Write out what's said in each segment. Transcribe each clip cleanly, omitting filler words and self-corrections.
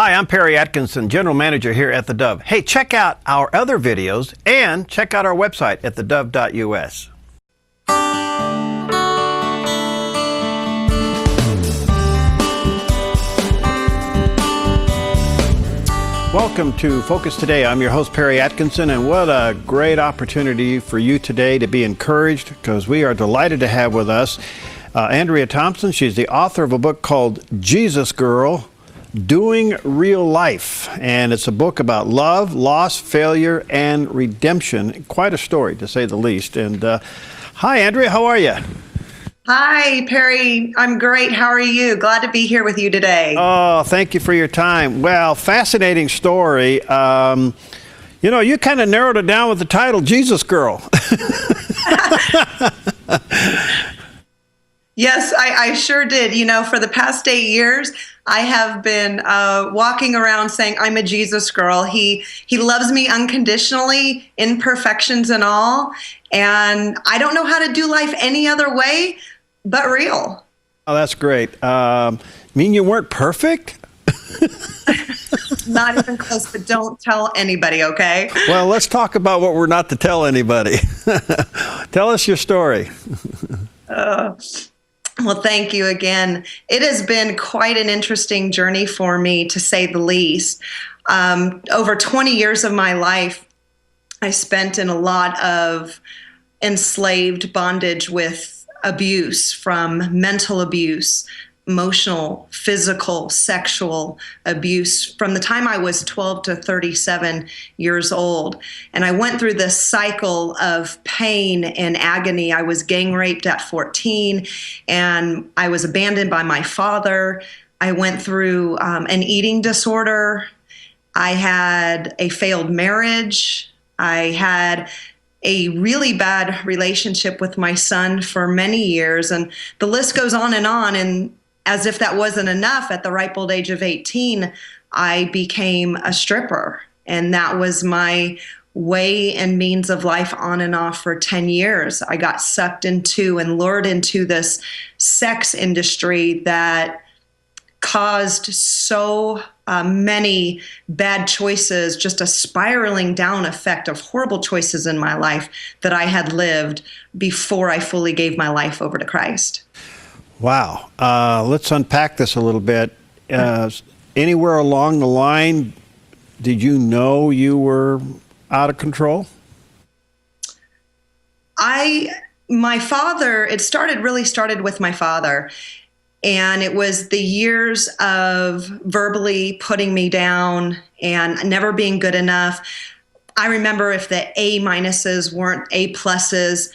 Hi, I'm Perry Atkinson, General Manager here at theDove. Hey, check out our other videos and check out our website at thedove.us. Welcome to Focus Today. I'm your host, Perry Atkinson, and what a great opportunity for you today to be encouraged, because we are delighted to have with us Andrea Thompson. She's the author of a book called Jesus Girl, Doing Real Life, and it's a book about love, loss, failure, and redemption. Quite a story, to say the least. And hi, Andrea, how are you? Hi, Perry. I'm great. How are you? Glad to be here with you today. Oh, thank you for your time. Well, fascinating story. You know, you kind of narrowed it down with the title, Jesus Girl. Yes, I sure did. You know, for the past 8 years, I have been walking around saying I'm a Jesus girl. He loves me unconditionally, imperfections and all. And I don't know how to do life any other way but real. Oh, that's great. Mean you weren't perfect? Not even close, but don't tell anybody, okay? Well, let's talk about what we're not to tell anybody. Tell us your story. Well, thank you again. It has been quite an interesting journey for me, to say the least. Over 20 years of my life, I spent in a lot of enslaved bondage with abuse, from mental abuse, emotional, physical, sexual abuse, from the time I was 12 to 37 years old. And I went through this cycle of pain and agony. I was gang raped at 14, and I was abandoned by my father. I went through an eating disorder. I had a failed marriage. I had a really bad relationship with my son for many years, and the list goes on. And as if that wasn't enough, at the ripe old age of 18, I became a stripper. And that was my way and means of life on and off for 10 years. I got sucked into and lured into this sex industry that caused so many bad choices, just a spiraling down effect of horrible choices in my life that I had lived before I fully gave my life over to Christ. Wow. Let's unpack this a little bit. Anywhere along the line, did you know you were out of control? My father, really started with my father. And it was the years of verbally putting me down and never being good enough. I remember if the A minuses weren't A pluses,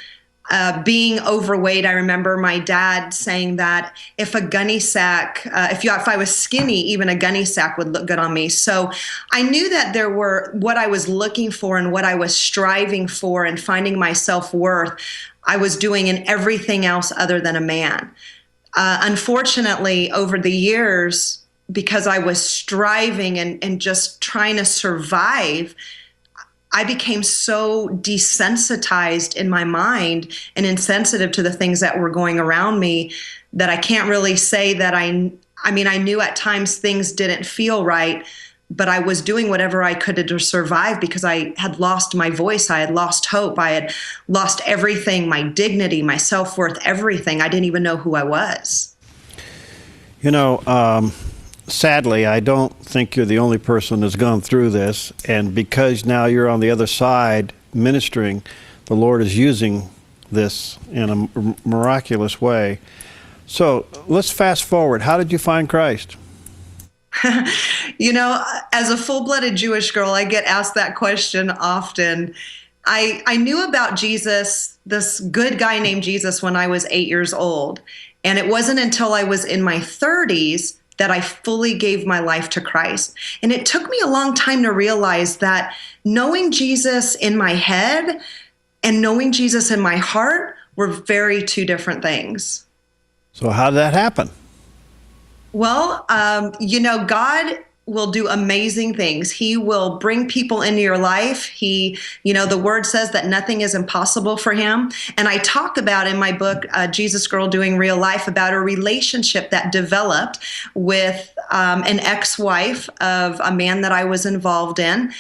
being overweight. I remember my dad saying that if a gunny sack, if I was skinny, even a gunny sack would look good on me. So I knew that there were what I was looking for and what I was striving for and finding my self-worth, I was doing in everything else other than a man. Unfortunately, over the years, because I was striving and just trying to survive, I became so desensitized in my mind and insensitive to the things that were going around me that I can't really say that I mean, I knew at times things didn't feel right, but I was doing whatever I could to survive, because I had lost my voice. I had lost hope. I had lost everything, my dignity, my self-worth, everything. I didn't even know who I was. You know, sadly, I don't think you're the only person that's gone through this. And because now you're on the other side ministering, the Lord is using this in a miraculous way. So let's fast forward. How did you find Christ? You know, as a full-blooded Jewish girl, I get asked that question often. I knew about Jesus, this good guy named Jesus, when I was 8 years old. And it wasn't until I was in my 30s that I fully gave my life to Christ. And it took me a long time to realize that knowing Jesus in my head and knowing Jesus in my heart were two different things. So how did that happen? Well, you know, God will do amazing things. He will bring people into your life. The word says that nothing is impossible for him. And I talk about in my book, Jesus Girl Doing Real Life, about a relationship that developed with an ex-wife of a man that I was involved in.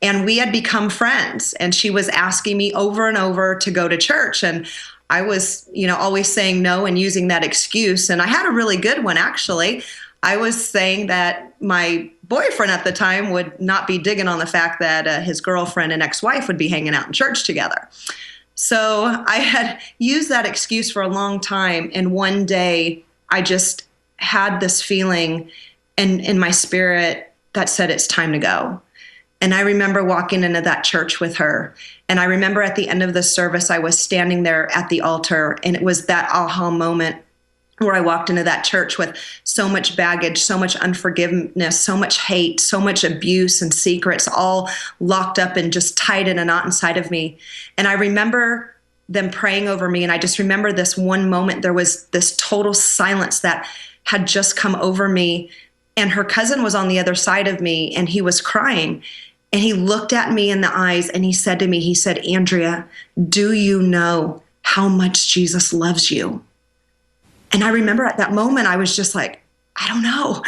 And we had become friends. And she was asking me over and over to go to church. And I was, always saying no and using that excuse. And I had a really good one, actually. I was saying that my boyfriend at the time would not be digging on the fact that his girlfriend and ex-wife would be hanging out in church together. So I had used that excuse for a long time. And one day I just had this feeling in my spirit that said, it's time to go. And I remember walking into that church with her. And I remember at the end of the service, I was standing there at the altar, and it was that aha moment where I walked into that church with so much baggage, so much unforgiveness, so much hate, so much abuse and secrets all locked up and just tied in a knot inside of me. And I remember them praying over me. And I just remember this one moment, there was this total silence that had just come over me. And her cousin was on the other side of me, and he was crying. And he looked at me in the eyes and he said to me, he said, Andrea, do you know how much Jesus loves you? And I remember at that moment, I was just like, I don't know.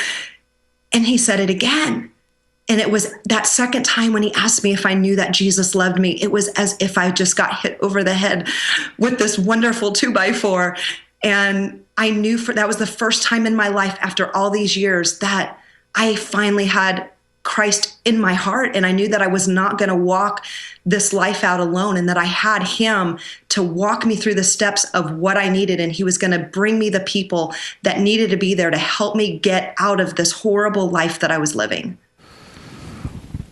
And he said it again. And it was that second time when he asked me if I knew that Jesus loved me, it was as if I just got hit over the head with this wonderful 2x4. And I knew that was the first time in my life after all these years that I finally had Christ in my heart. And I knew that I was not going to walk this life out alone, and that I had him to walk me through the steps of what I needed. And he was going to bring me the people that needed to be there to help me get out of this horrible life that I was living.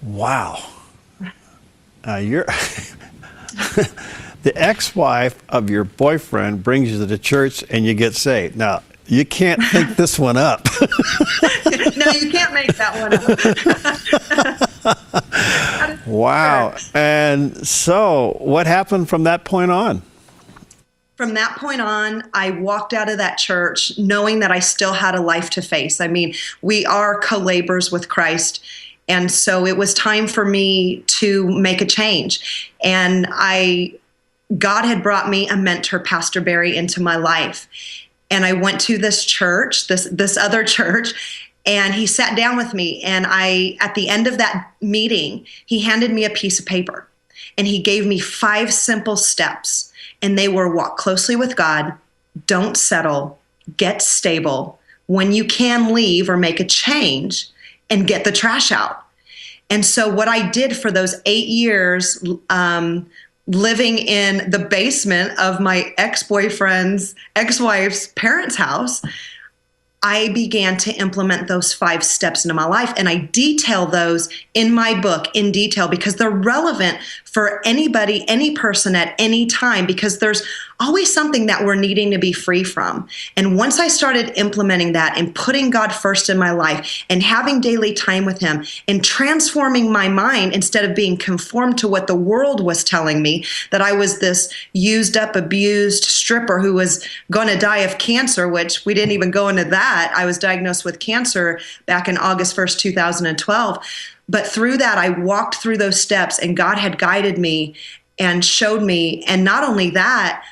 Wow. You're the ex-wife of your boyfriend brings you to church and you get saved. Now, you can't think this one up. No, you can't make that one up. Wow. And so what happened from that point on? From that point on, I walked out of that church knowing that I still had a life to face. I mean, we are co-laborers with Christ. And so it was time for me to make a change. And God had brought me a mentor, Pastor Barry, into my life. And I went to this church, this other church, and he sat down with me. And at the end of that meeting, he handed me a piece of paper and he gave me 5 simple steps. And they were: walk closely with God, don't settle, get stable, when you can leave or make a change, and get the trash out. And so what I did for those 8 years, living in the basement of my ex-boyfriend's ex-wife's parents' house, I began to implement those 5 steps into my life. And I detail those in my book in detail because they're relevant for anybody, any person at any time, because there's always something that we're needing to be free from. And once I started implementing that and putting God first in my life and having daily time with him and transforming my mind instead of being conformed to what the world was telling me, that I was this used up, abused stripper who was going to die of cancer, which we didn't even go into that. I was diagnosed with cancer back in August 1st, 2012. But through that, I walked through those steps and God had guided me and showed me. And not only that,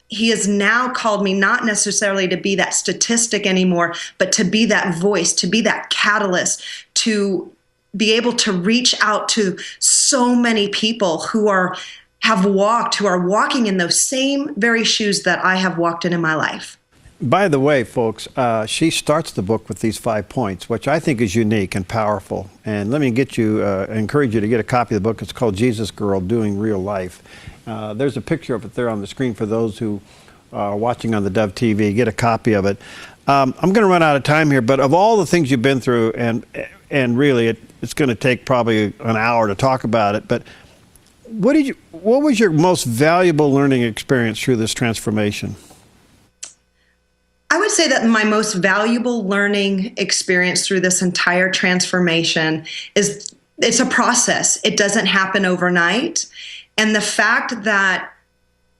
he has now called me not necessarily to be that statistic anymore, but to be that voice, to be that catalyst, to be able to reach out to so many people who are walking in those same very shoes that I have walked in my life. By the way, folks, she starts the book with these 5 points, which I think is unique and powerful. And let me encourage you to get a copy of the book. It's called Jesus Girl Doing Real Life. There's a picture of it there on the screen for those who are watching on the Dove TV. Get a copy of it. I'm going to run out of time here, but of all the things you've been through, and really it's going to take probably an hour to talk about it, but what was your most valuable learning experience through this transformation? I would say that my most valuable learning experience through this entire transformation is it's a process. It doesn't happen overnight. And the fact that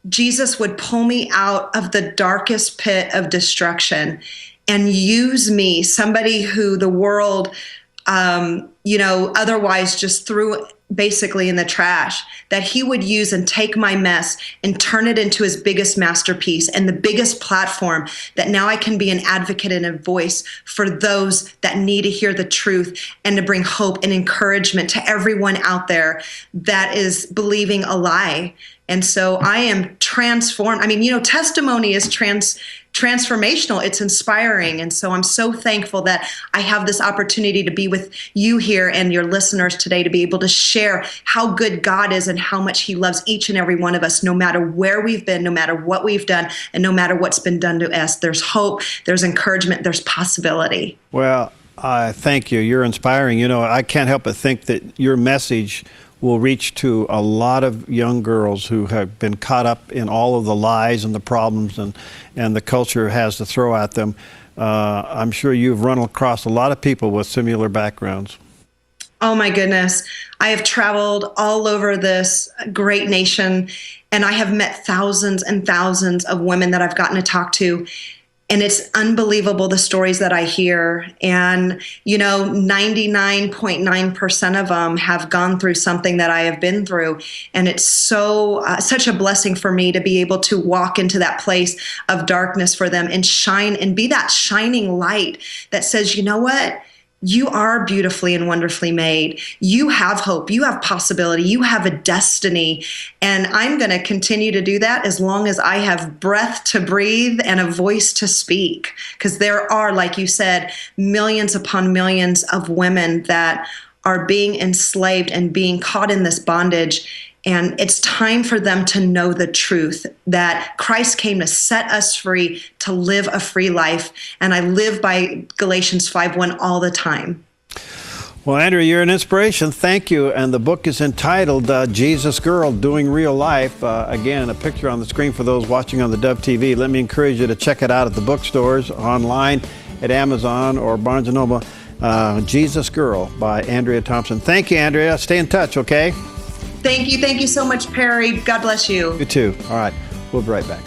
Jesus would pull me out of the darkest pit of destruction and use me, somebody who the world otherwise just threw basically in the trash, that he would use and take my mess and turn it into his biggest masterpiece and the biggest platform, that now I can be an advocate and a voice for those that need to hear the truth, and to bring hope and encouragement to everyone out there that is believing a lie. And so I am transformed. I mean, testimony is transformational. It's inspiring. And so I'm so thankful that I have this opportunity to be with you here and your listeners today, to be able to share how good God is and how much he loves each and every one of us, no matter where we've been, no matter what we've done, and no matter what's been done to us. There's hope, there's encouragement, there's possibility. Well, thank you. You're inspiring. I can't help but think that your message will reach to a lot of young girls who have been caught up in all of the lies and the problems and the culture has to throw at them. I'm sure you've run across a lot of people with similar backgrounds. Oh my goodness. I have traveled all over this great nation, and I have met thousands and thousands of women that I've gotten to talk to. And it's unbelievable, the stories that I hear. And, 99.9% of them have gone through something that I have been through. And it's such a blessing for me to be able to walk into that place of darkness for them and shine and be that shining light that says, you know what? You are beautifully and wonderfully made. You have hope. You have possibility. You have a destiny. And I'm going to continue to do that as long as I have breath to breathe and a voice to speak. Because there are, like you said, millions upon millions of women that are being enslaved and being caught in this bondage. And it's time for them to know the truth, that Christ came to set us free, to live a free life. And I live by Galatians 5:1 all the time. Well, Andrea, you're an inspiration. Thank you. And the book is entitled Jesus Girl, Doing Real Life. Again, a picture on the screen for those watching on the Dove TV. Let me encourage you to check it out at the bookstores, online, at Amazon or Barnes & Noble. Jesus Girl by Andrea Thompson. Thank you, Andrea. Stay in touch, okay? Thank you. Thank you so much, Perry. God bless you. You too. All right. We'll be right back.